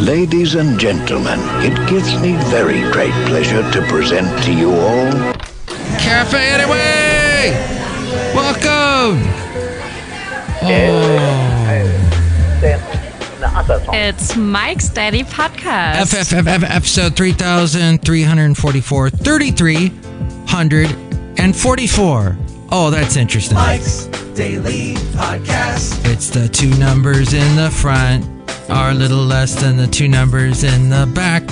Ladies and gentlemen, it gives me very great pleasure to present to you all... Café Anyway! Welcome! It's Mike's Daily Podcast. Episode 3344. 3344. Oh, that's interesting. Mike's Daily Podcast. It's the two numbers in the front are a little less than the two numbers in the back.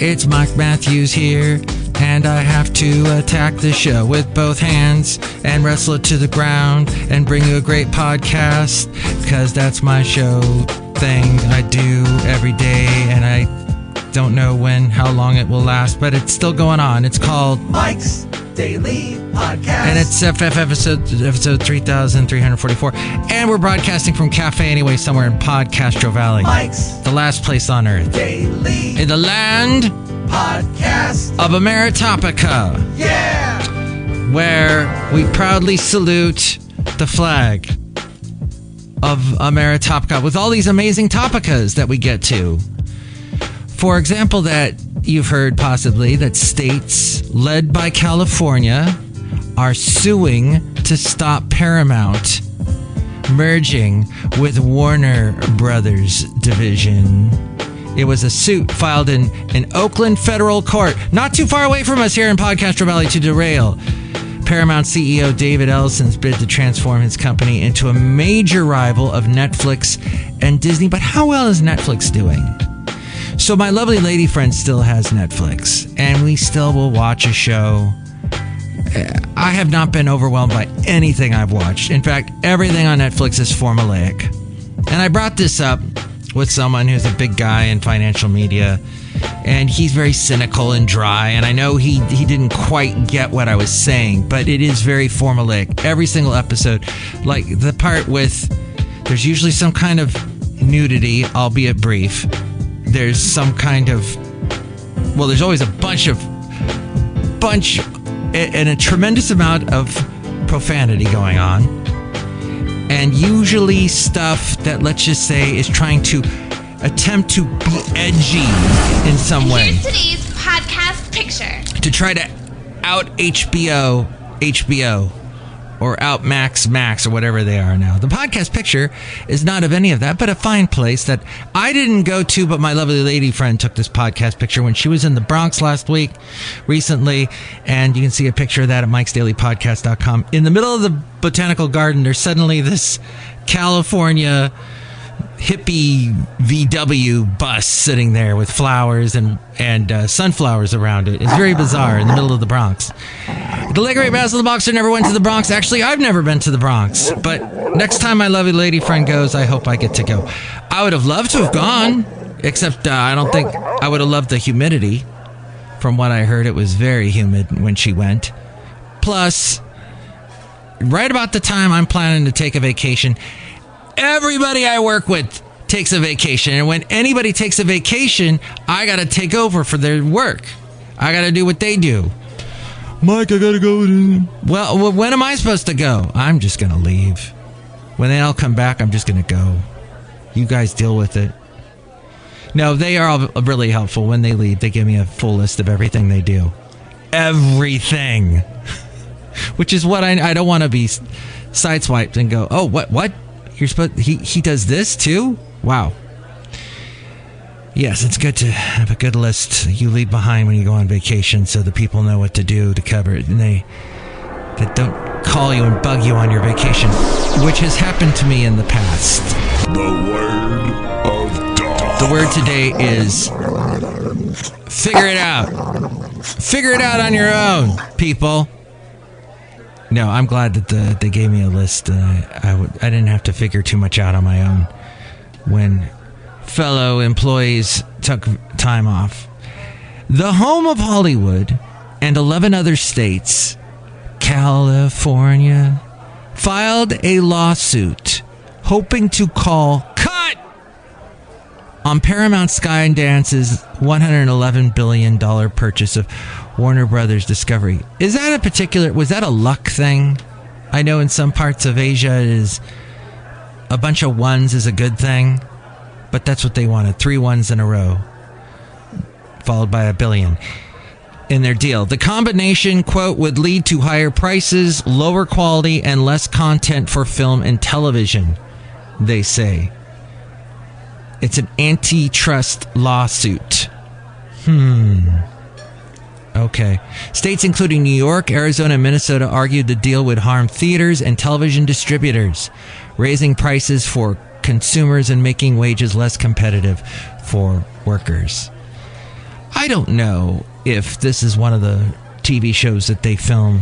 It's Mike Matthews here, and I have to attack the show with both hands and wrestle it to the ground and bring you a great podcast, because that's my show thing I do every day, and I don't know how long it will last, but it's still going on. It's called Mike's Daily Podcast. And it's episode 3344. And we're broadcasting from Café Anyway somewhere in podCastro Valley. Mike's the last place on earth. Daily in the land Podcast of Ameritopica. Yeah! Where we proudly salute the flag of Ameritopica with all these amazing topicas that we get to. For example, that you've heard possibly that states led by California are suing to stop Paramount merging with Warner Brothers division. It was a suit filed in Oakland federal court, not too far away from us here in podCastro Valley, to derail Paramount CEO David Ellison's bid to transform his company into a major rival of Netflix and Disney. But how well is Netflix doing? So my lovely lady friend still has Netflix, and we still will watch a show. I have not been overwhelmed by anything I've watched. In fact, everything on Netflix is formulaic. And I brought this up with someone who's a big guy in financial media, and he's very cynical and dry, and I know he didn't quite get what I was saying, but it is very formulaic. Every single episode, like the part with, there's usually some kind of nudity, albeit brief. There's some kind of, well, there's always a bunch and a tremendous amount of profanity going on. And usually stuff that, let's just say, is trying to attempt to be edgy in some way. Here's today's podcast picture. To try to out HBO, or out Max, or whatever they are now. The podcast picture is not of any of that, but a fine place that I didn't go to, but my lovely lady friend took this podcast picture when she was in the Bronx recently, and you can see a picture of that at mikesdailypodcast.com. In the middle of the botanical garden, there's suddenly this California hippie VW bus sitting there with flowers and sunflowers around it. It's very bizarre in the middle of the Bronx. The late great Basil the Boxer never went to the Bronx. Actually, I've never been to the Bronx, but next time my lovely lady friend goes, I hope I get to go. I would have loved to have gone, except I don't think I would have loved the humidity. From what I heard, it was very humid when she went. Plus, right about the time I'm planning to take a vacation, everybody I work with takes a vacation. And when anybody takes a vacation, I got to take over for their work. I got to do what they do. Mike, I got to go. Well, when am I supposed to go? I'm just going to leave. When they all come back, I'm just going to go. You guys deal with it. No, they are all really helpful. When they leave, they give me a full list of everything they do. Everything. Which is what I don't want to be sideswiped and go, oh, what? You're supposed he does this too? Wow. Yes, it's good to have a good list you leave behind when you go on vacation, so the people know what to do to cover it, and they don't call you and bug you on your vacation, which has happened to me in the past. The word of dog. The word today is figure it out. Figure it out on your own, people. No, I'm glad that they gave me a list. I didn't have to figure too much out on my own when fellow employees took time off. The home of Hollywood and 11 other states, California, filed a lawsuit hoping to call cut on Paramount Skydance's $111 billion purchase of Warner Brothers Discovery. Was that a luck thing? I know in some parts of Asia it is a bunch of ones is a good thing. But that's what they wanted. 3 ones in a row, followed by $1 billion in their deal. The combination, quote, would lead to higher prices, lower quality, and less content for film and television, they say. It's an antitrust lawsuit. Okay. States including New York, Arizona, and Minnesota argued the deal would harm theaters and television distributors, raising prices for consumers and making wages less competitive for workers. I don't know if this is one of the TV shows that they film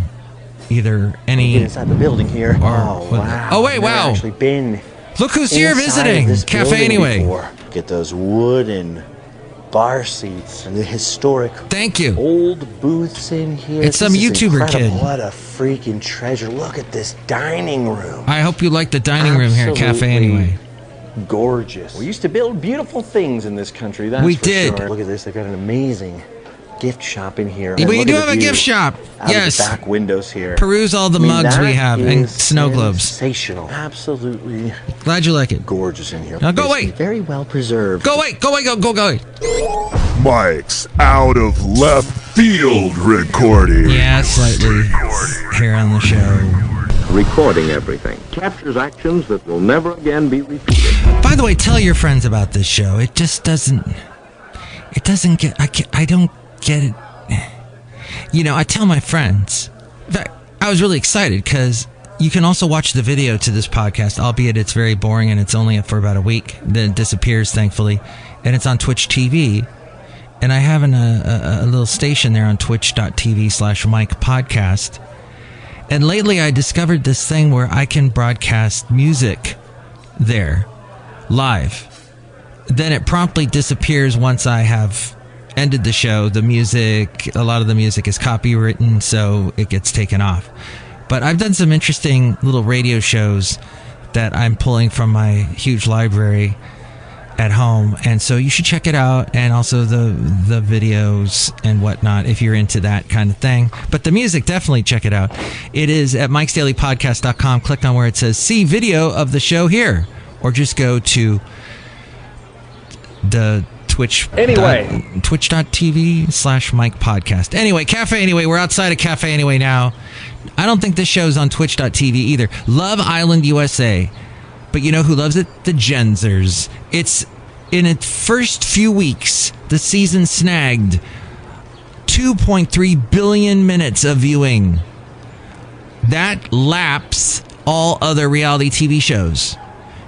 either any... Get inside the building here. Wow. Oh, wait, wow. I've actually been Look who's here visiting. Café Anyway. Before. Get those wooden bar seats and the historic Thank you. old booths in here. It's some YouTuber kid. What a freaking treasure. Look at this dining room. I hope you like the dining room here at Café Anyway. Gorgeous. We used to build beautiful things in this country, that's we for did. Sure. Look at this. They've got an amazing gift shop in here. We do have a gift shop. Yes. Out of the back windows here. Peruse all the mugs we have and snow globes. Sensational. Absolutely. Glad you like it. Gorgeous in here. Now go away. Very well preserved. Go away. Go away. Go away. Mike's out of left field recording. Yeah, slightly here on the show. Recording everything. Captures actions that will never again be repeated. By the way, tell your friends about this show. It just doesn't... It doesn't get... I don't get it. You know, I tell my friends. In fact, I was really excited because you can also watch the video to this podcast, albeit it's very boring and it's only up for about a week. Then it disappears, thankfully. And it's on Twitch TV. And I have a little station there on twitch.tv/Mike Podcast. And lately I discovered this thing where I can broadcast music there, live. Then it promptly disappears once I have ended the show. The music, a lot of the music is copywritten, so it gets taken off. But I've done some interesting little radio shows that I'm pulling from my huge library at home, and so you should check it out, and also the videos and whatnot if you're into that kind of thing. But the music, definitely check it out. It is at mikesdailypodcast.com. Click on where it says see video of the show here, or just go to the Twitch twitch.tv/Mike Podcast. Anyway, Café Anyway, we're outside of Café Anyway now. I don't think this show's on twitch.tv either. Love Island USA. But you know who loves it? The Gensers. It's in its first few weeks, the season snagged 2.3 billion minutes of viewing. That laps all other reality TV shows.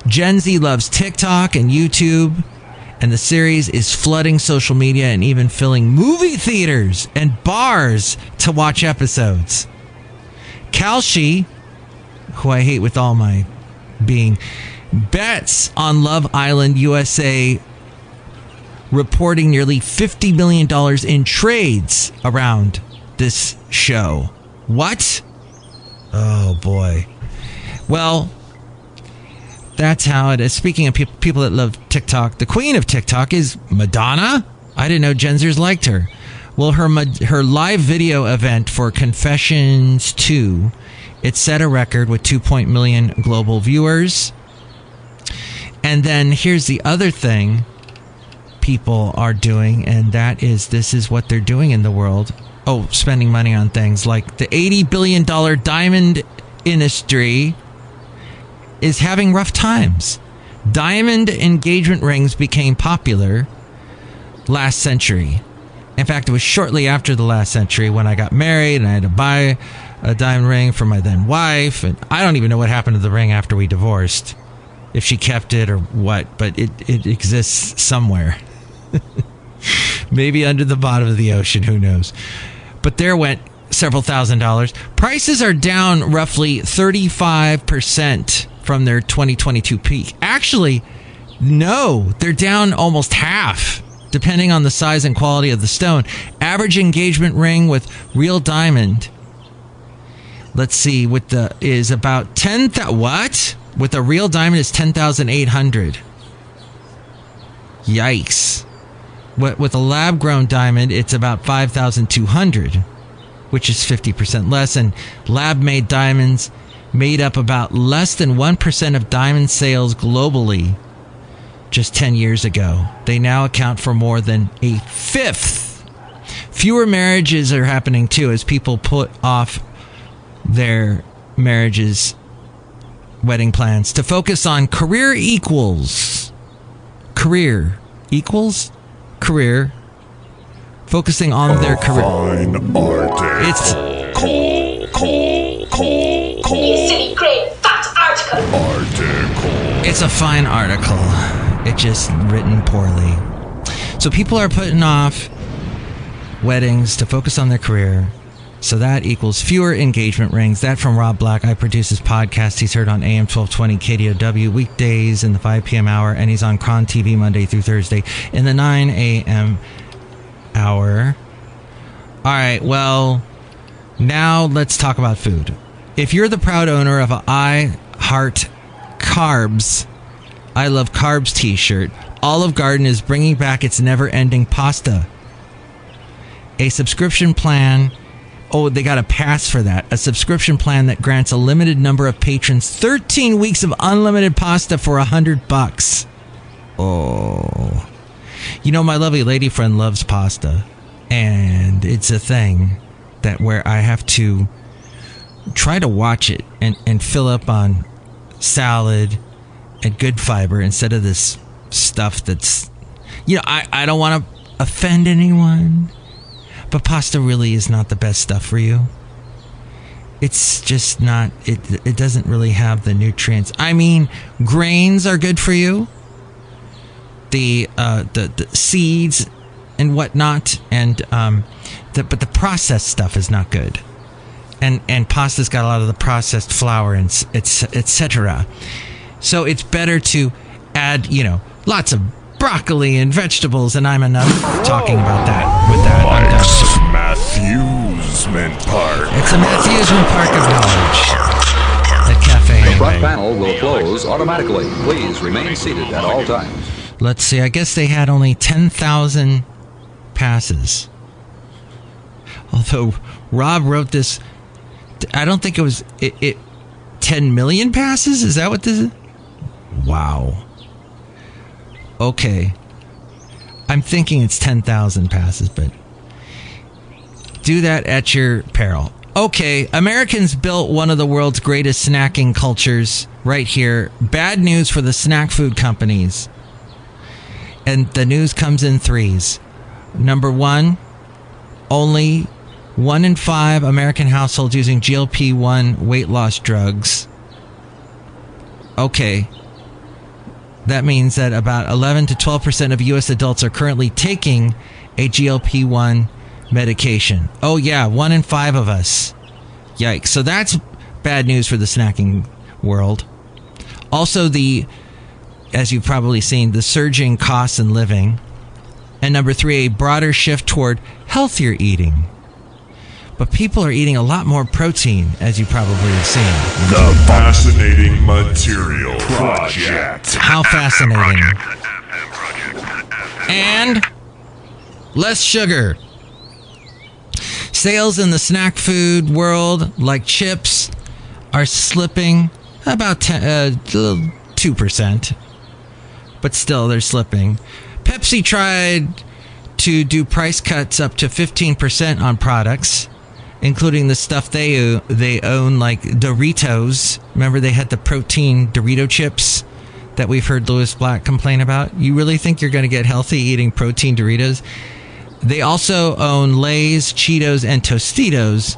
Gen Z loves TikTok and YouTube, and the series is flooding social media and even filling movie theaters and bars to watch episodes. Kalshi, who I hate with all my being, bets on Love Island USA, reporting nearly $50 million in trades around this show. What? Oh boy. Well, that's how it is. Speaking of people that love TikTok, the queen of TikTok is Madonna. I didn't know Gensers liked her. Well, her live video event for Confessions 2, it set a record with 2 million global viewers. And then here's the other thing people are doing, and that is, this is what they're doing in the world. Oh, spending money on things like the $80 billion diamond industry is having rough times. Diamond engagement rings became popular last century. In fact, it was shortly after the last century when I got married and I had to buy a diamond ring for my then wife. And I don't even know what happened to the ring after we divorced, if she kept it or what, but it exists somewhere. Maybe under the bottom of the ocean, who knows. But there went several $1,000s. Prices are down roughly 35% from their 2022 peak. Actually, no, they're down almost half, depending on the size and quality of the stone. Average engagement ring with real diamond, let's see, is about 10,000. What? With a real diamond is 10,800. Yikes. With a lab-grown diamond, it's about 5,200, which is 50% less. And lab-made diamonds made up about less than 1% of diamond sales globally just 10 years ago. They now account for more than a fifth. Fewer marriages are happening too as people put off their marriages, wedding plans to focus on career equals. Career equals? Career. Focusing on their career. Fine article. It's You silly great fat article. It's a fine article. It's just written poorly. So people are putting off weddings to focus on their career. So that equals fewer engagement rings. That from Rob Black. I produce his podcast. He's heard on AM 1220 KDOW weekdays in the 5 p.m. hour. And he's on Cron TV Monday through Thursday in the 9 a.m. hour. All right, well, now let's talk about food. If you're the proud owner of an I Heart Carbs, I Love Carbs t-shirt, Olive Garden is bringing back its never-ending pasta. A subscription plan. Oh, they got a pass for that. A subscription plan that grants a limited number of patrons 13 weeks of unlimited pasta for $100. Oh. You know, my lovely lady friend loves pasta. And it's a thing that where I have to try to watch it and fill up on salad and good fiber instead of this stuff that's, you know, I don't want to offend anyone, but pasta really is not the best stuff for you. It's just not, it doesn't really have the nutrients. I mean, grains are good for you. The seeds and whatnot, and but the processed stuff is not good. And pasta's got a lot of the processed flour and etc. So it's better to add, you know, lots of broccoli and vegetables, and I'm enough talking about that. With that, Mike's Matthewsman Park. it's a Matthewsman Park of knowledge at Café The front Anyway. panel will close automatically. Please remain seated at all times. Let's see. I guess they had only 10,000 passes. Although Rob wrote this, I don't think it was 10 million passes. Is that what this is? Wow. Okay. I'm thinking it's 10,000 passes, but do that at your peril. Okay, Americans built one of the world's greatest snacking cultures right here. Bad news for the snack food companies. And the news comes in threes. Number one, only 1 in 5 American households using GLP-1 weight loss drugs. Okay. That means that about 11 to 12% of U.S. adults are currently taking a GLP-1 medication. Oh, yeah, 1 in 5 of us. Yikes. So that's bad news for the snacking world. Also, as you've probably seen, the surging costs in living. And number 3, a broader shift toward healthier eating. But people are eating a lot more protein, as you probably have seen. The Fascinating Material Project. How fascinating. And less sugar. Sales in the snack food world, like chips, are slipping about 2%. But still, they're slipping. Pepsi tried to do price cuts up to 15% on products, including the stuff they own, like Doritos. Remember, they had the protein Dorito chips that we've heard Louis Black complain about? You really think you're going to get healthy eating protein Doritos? They also own Lay's, Cheetos, and Tostitos.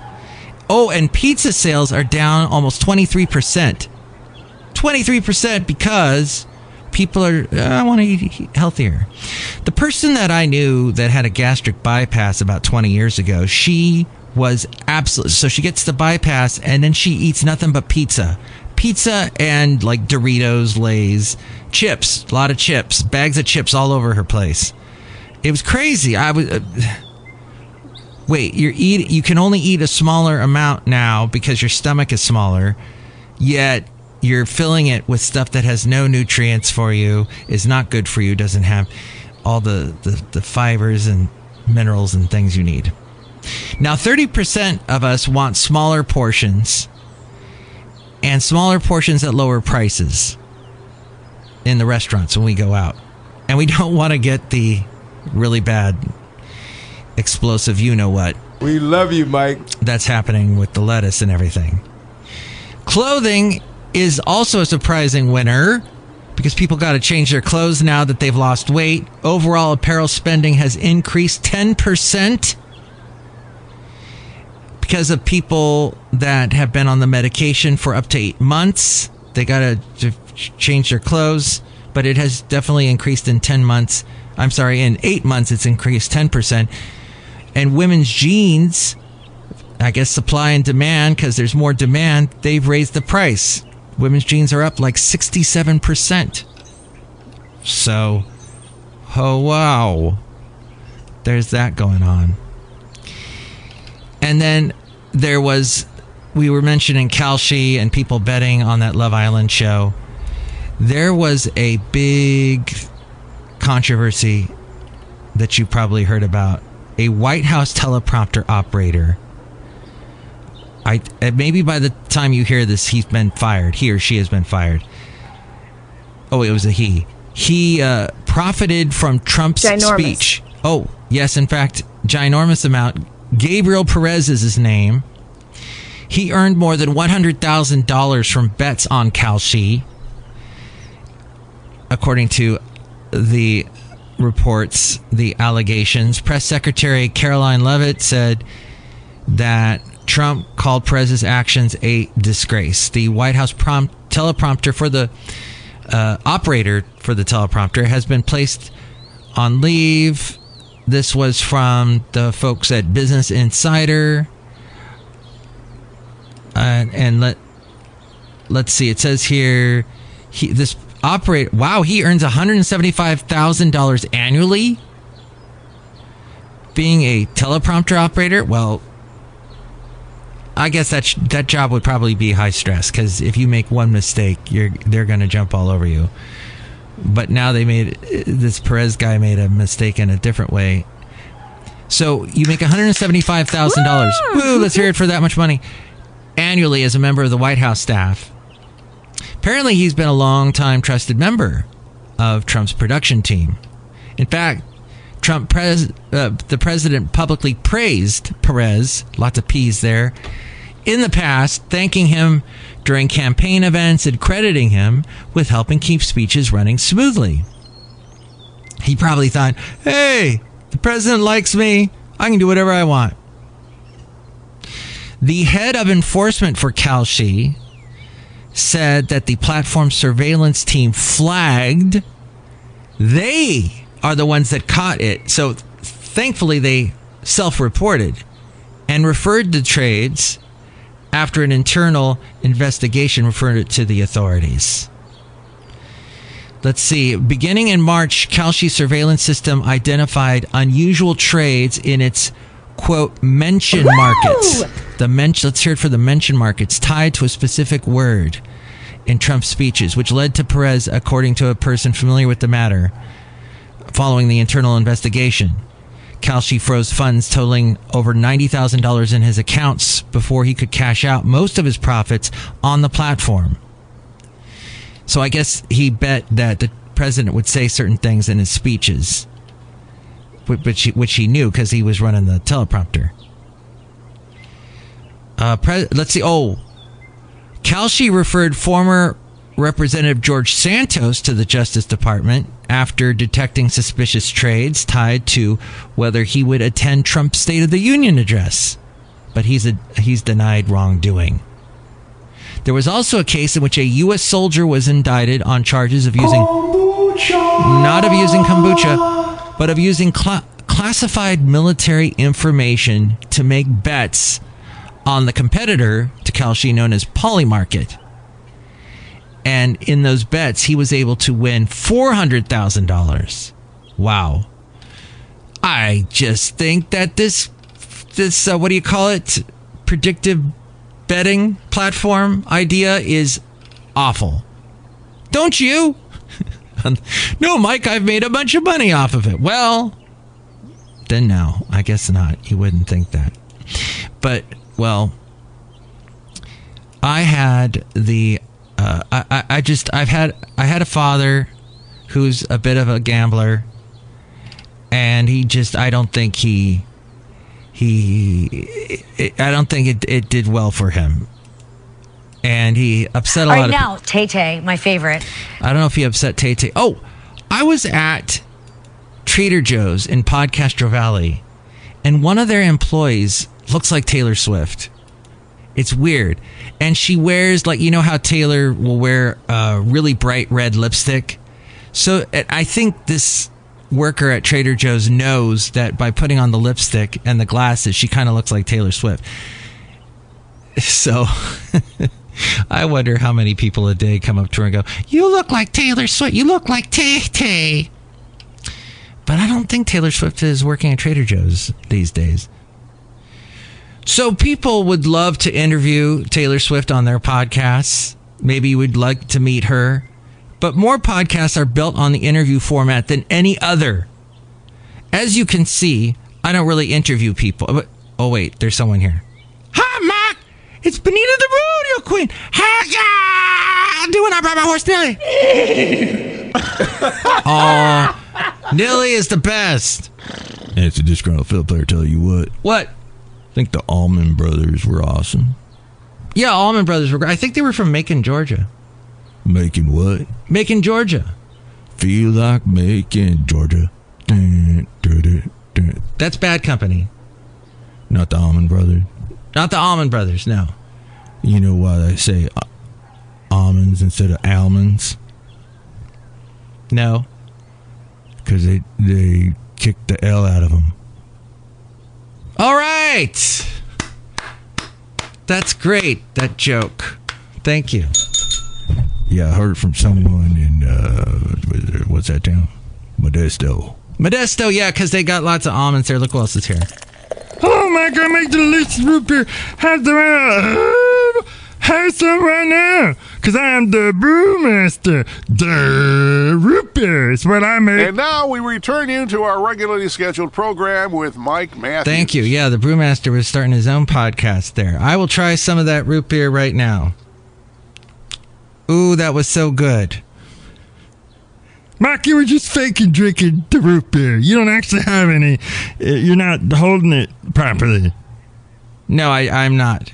Oh, and pizza sales are down almost 23%. 23% because people I want to eat healthier. The person that I knew that had a gastric bypass about 20 years ago, she was absolutely, so she gets the bypass and then she eats nothing but pizza and like Doritos, Lay's, chips, a lot of chips, bags of chips all over her place. It was crazy. I was wait, you can only eat a smaller amount now because your stomach is smaller, yet you're filling it with stuff that has no nutrients for you, is not good for you, doesn't have all the fibers and minerals and things you need. Now, 30% of us want smaller portions, and smaller portions at lower prices. in the restaurants when we go out. And we don't want to get the really bad explosive you-know-what. We love you, Mike. That's happening with the lettuce and everything. Clothing is also a surprising winner because people got to change their clothes now that they've lost weight. Overall apparel spending has increased 10% because of people that have been on the medication for up to 8 months. They got to change their clothes, but it has definitely increased in 10 months. I'm sorry, in 8 months, it's increased 10%. And women's jeans, I guess supply and demand, because there's more demand, they've raised the price. Women's jeans are up like 67%. So, oh wow. There's that going on. And then we were mentioning Kalshi and people betting on that Love Island show. There was a big controversy that you probably heard about. A White House teleprompter operator. Maybe by the time you hear this, he's been fired. He or she has been fired. Oh, it was a he. He profited from Trump's speech. Oh, yes, in fact, ginormous amount. Gabriel Perez is his name. He earned more than $100,000 from bets on Kalshi, according to the reports, the allegations. Press Secretary Caroline Leavitt said that Trump called Perez's actions a disgrace. The White House teleprompter for the operator for the teleprompter has been placed on leave. This was from the folks at Business Insider. And let's see. It says here, this operator, wow, he earns $175,000 annually being a teleprompter operator. Well, I guess that job would probably be high stress, because if you make one mistake, they're going to jump all over you. But now this Perez guy made a mistake in a different way. So you make $175,000. Woo, let's hear it for that much money. Annually as a member of the White House staff. Apparently he's been a long-time trusted member of Trump's production team. In fact, the president publicly praised Perez, lots of P's there, in the past, thanking him during campaign events and crediting him with helping keep speeches running smoothly. He probably thought, hey, the president likes me. I can do whatever I want. The head of enforcement for Kalshi said that the platform surveillance team flagged. They are the ones that caught it. So thankfully they self-reported and referred the trades after an internal investigation referred it to the authorities. Let's see. Beginning in March, Kalshi's surveillance system identified unusual trades in its, quote, mention markets. Let's hear it for the mention markets tied to a specific word in Trump's speeches, which led to Perez, according to a person familiar with the matter, following the internal investigation. Kalshi froze funds totaling over $90,000 in his accounts before he could cash out most of his profits on the platform. So I guess he bet that the president would say certain things in his speeches, which he knew because he was running the teleprompter. Let's see. Oh, Kalshi referred former Representative George Santos to the Justice Department after detecting suspicious trades tied to whether he would attend Trump's State of the Union address. But he's denied wrongdoing. There was also a case in which a U.S. soldier was indicted on charges of using not of using kombucha, but of using classified military information to make bets on the competitor to Kalshi known as Polymarket. And in those bets, he was able to win $400,000. Wow. I just think that this what do you call it? Predictive betting platform idea is awful. Don't you? No, Mike, I've made a bunch of money off of it. Well, then no, I guess not. You wouldn't think that. But, well, I had the I had a father who's a bit of a gambler, and I don't think it did well for him. And he upset a lot of people. All right, now, Tay-Tay, my favorite. I don't know if he upset Tay-Tay. Oh, I was at Trader Joe's in PodCastro Valley, and one of their employees looks like Taylor Swift. It's weird. And she wears, like, you know how Taylor will wear really bright red lipstick? So I think this worker at Trader Joe's knows that by putting on the lipstick and the glasses, she kind of looks like Taylor Swift. So I wonder how many people a day come up to her and go, "You look like Taylor Swift. You look like Tay-Tay." But I don't think Taylor Swift is working at Trader Joe's these days. So people would love to interview Taylor Swift on their podcasts. Maybe you would like to meet her. But more podcasts are built on the interview format than any other. As you can see, I don't really interview people. But, oh, wait, there's someone here. Hi, Mark. It's Benita the Rodeo Queen. How ya doing? I brought my horse, Nilly. Oh, Nilly is the best. It's a Disgruntled Fiddle Player, tell you what. What? I think the Allman Brothers were awesome. Yeah, Allman Brothers were great. I think they were from Macon, Georgia. Macon what? Macon, Georgia. Feel like Macon, Georgia. That's Bad Company. Not the Allman Brothers. Not the Allman Brothers, no. You know why they say almonds instead of almonds? No. Because they kicked the L out of them. All right. That's great, that joke. Thank you. Yeah, I heard from someone in, what's that town? Modesto. Modesto, yeah, because they got lots of almonds there. Look who else is here. Oh my God, make the delicious root beer. Have some right now, because I am the brewmaster. The root beer is what I make. And now we return you to our regularly scheduled program with Mike Matthews. Thank you. Yeah, the Brewmaster was starting his own podcast there. I will try some of that root beer right now. Ooh, that was so good. Mark, you were just faking drinking the root beer. You don't actually have any. You're not holding it properly. No, I'm not.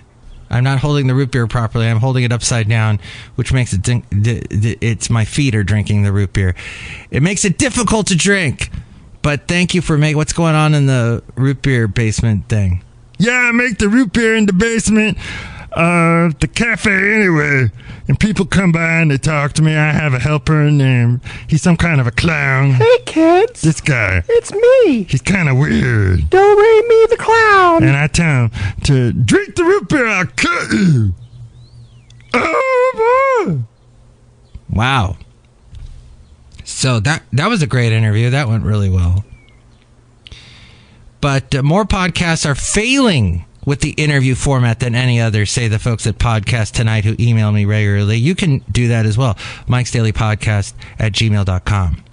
I'm not holding the root beer properly. I'm holding it upside down, which makes it... It's my feet are drinking the root beer. It makes it difficult to drink. But thank you for making... What's going on in the root beer basement thing? Yeah, I make the root beer in the basement. The Café Anyway, and people come by and they talk to me. I have a helper named, he's some kind of a clown. Hey kids, this guy, it's me. He's kind of weird. Don't read me the clown. And I tell him to drink the root beer, I'll cut you. Oh boy. Wow. So that was a great interview. That went really well. But more podcasts are failing with the interview format than any other, say the folks at Podcast Tonight who email me regularly. You can do that as well. mikesdailypodcast@gmail.com.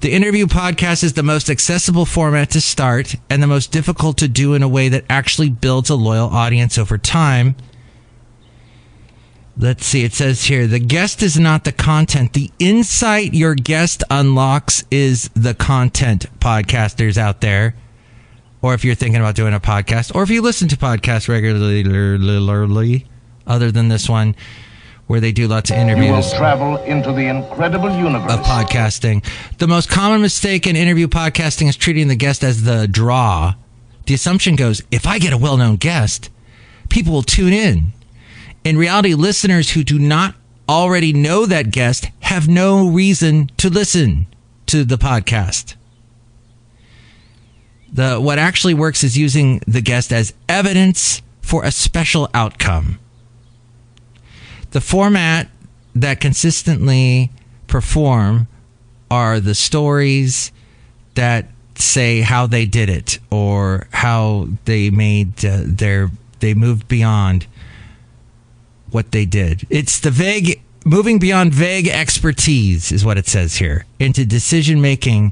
The interview podcast is the most accessible format to start and the most difficult to do in a way that actually builds a loyal audience over time. Let's see. It says here, the guest is not the content. The insight your guest unlocks is the content, podcasters out there. Or if you're thinking about doing a podcast, or if you listen to podcasts regularly, other than this one, where they do lots of interviews. You will travel into the incredible universe of podcasting. The most common mistake in interview podcasting is treating the guest as the draw. The assumption goes, if I get a well-known guest, people will tune in. In reality, listeners who do not already know that guest have no reason to listen to the podcast. What actually works is using the guest as evidence for a special outcome. The format that consistently perform are the stories that say how they did it or how they made they moved beyond what they did. It's the moving beyond vague expertise is what it says here into decision making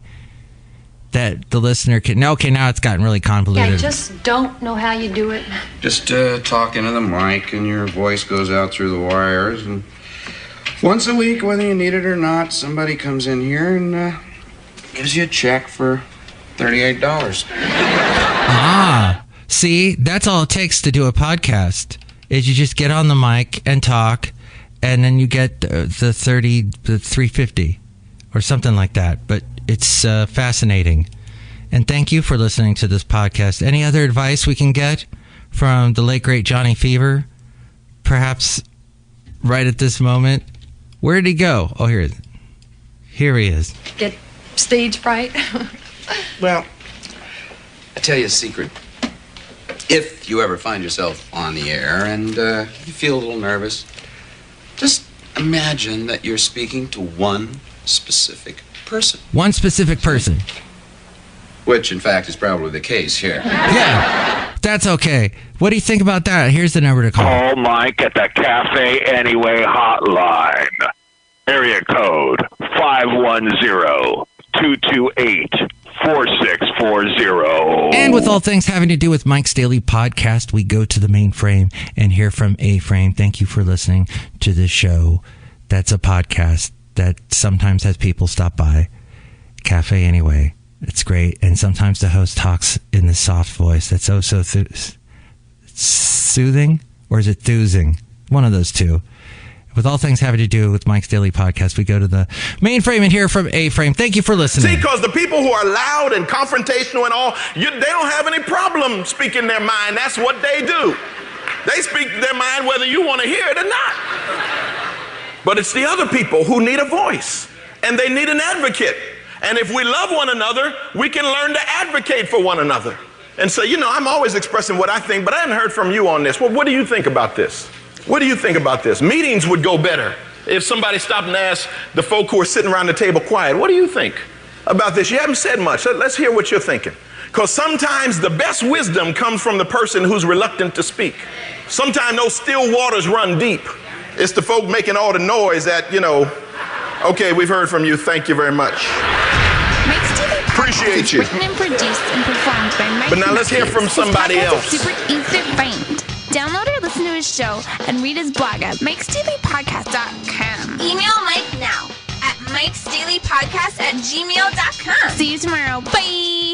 that the listener can... Okay, now it's gotten really convoluted. Yeah, I just don't know how you do it. Just talk into the mic and your voice goes out through the wires and Once a week, whether you need it or not, somebody comes in here and gives you a check for $38. Ah, see, that's all it takes to do a podcast. Is you just get on the mic and talk, and then you get the $350 or something like that. But it's fascinating. And thank you for listening to this podcast. Any other advice we can get from the late great Johnny Fever? Perhaps right at this moment. Where did he go? Oh, here he is. Get stage fright? Well, I tell you a secret. If you ever find yourself on the air and you feel a little nervous, just imagine that you're speaking to one specific person. One specific person. Which, in fact, is probably the case here. Yeah, that's okay. What do you think about that? Here's the number to call. Call Mike at the Café Anyway hotline. Area code 510-228-4640. And with all things having to do with Mike's Daily Podcast, we go to the main frame and hear from A-Frame. Thank you for listening to this show. That's a podcast that sometimes has people stop by. Café Anyway. It's great. And sometimes the host talks in the soft voice that's so soothing, or is it thoozing? One of those two. With all things having to do with Mike's Daily Podcast, we go to the main frame and hear from A-Frame. Thank you for listening. See, because the people who are loud and confrontational and all, they don't have any problem speaking their mind. That's what they do. They speak their mind whether you want to hear it or not. But it's the other people who need a voice, and they need an advocate. And if we love one another, we can learn to advocate for one another. And say, I'm always expressing what I think, but I haven't heard from you on this. Well, what do you think about this? What do you think about this? Meetings would go better if somebody stopped and asked the folk who are sitting around the table quiet, what do you think about this? You haven't said much. Let's hear what you're thinking. Because sometimes the best wisdom comes from the person who's reluctant to speak. Sometimes those still waters run deep. It's the folk making all the noise that, okay, we've heard from you. Thank you very much. Appreciate you. Written and produced and performed by Mike. But now let's hear from somebody else. Super easy to find. Download or listen to his show and read his blog at mikesdailypodcast.com. Email Mike now at mikesdailypodcast@gmail.com. See you tomorrow. Bye.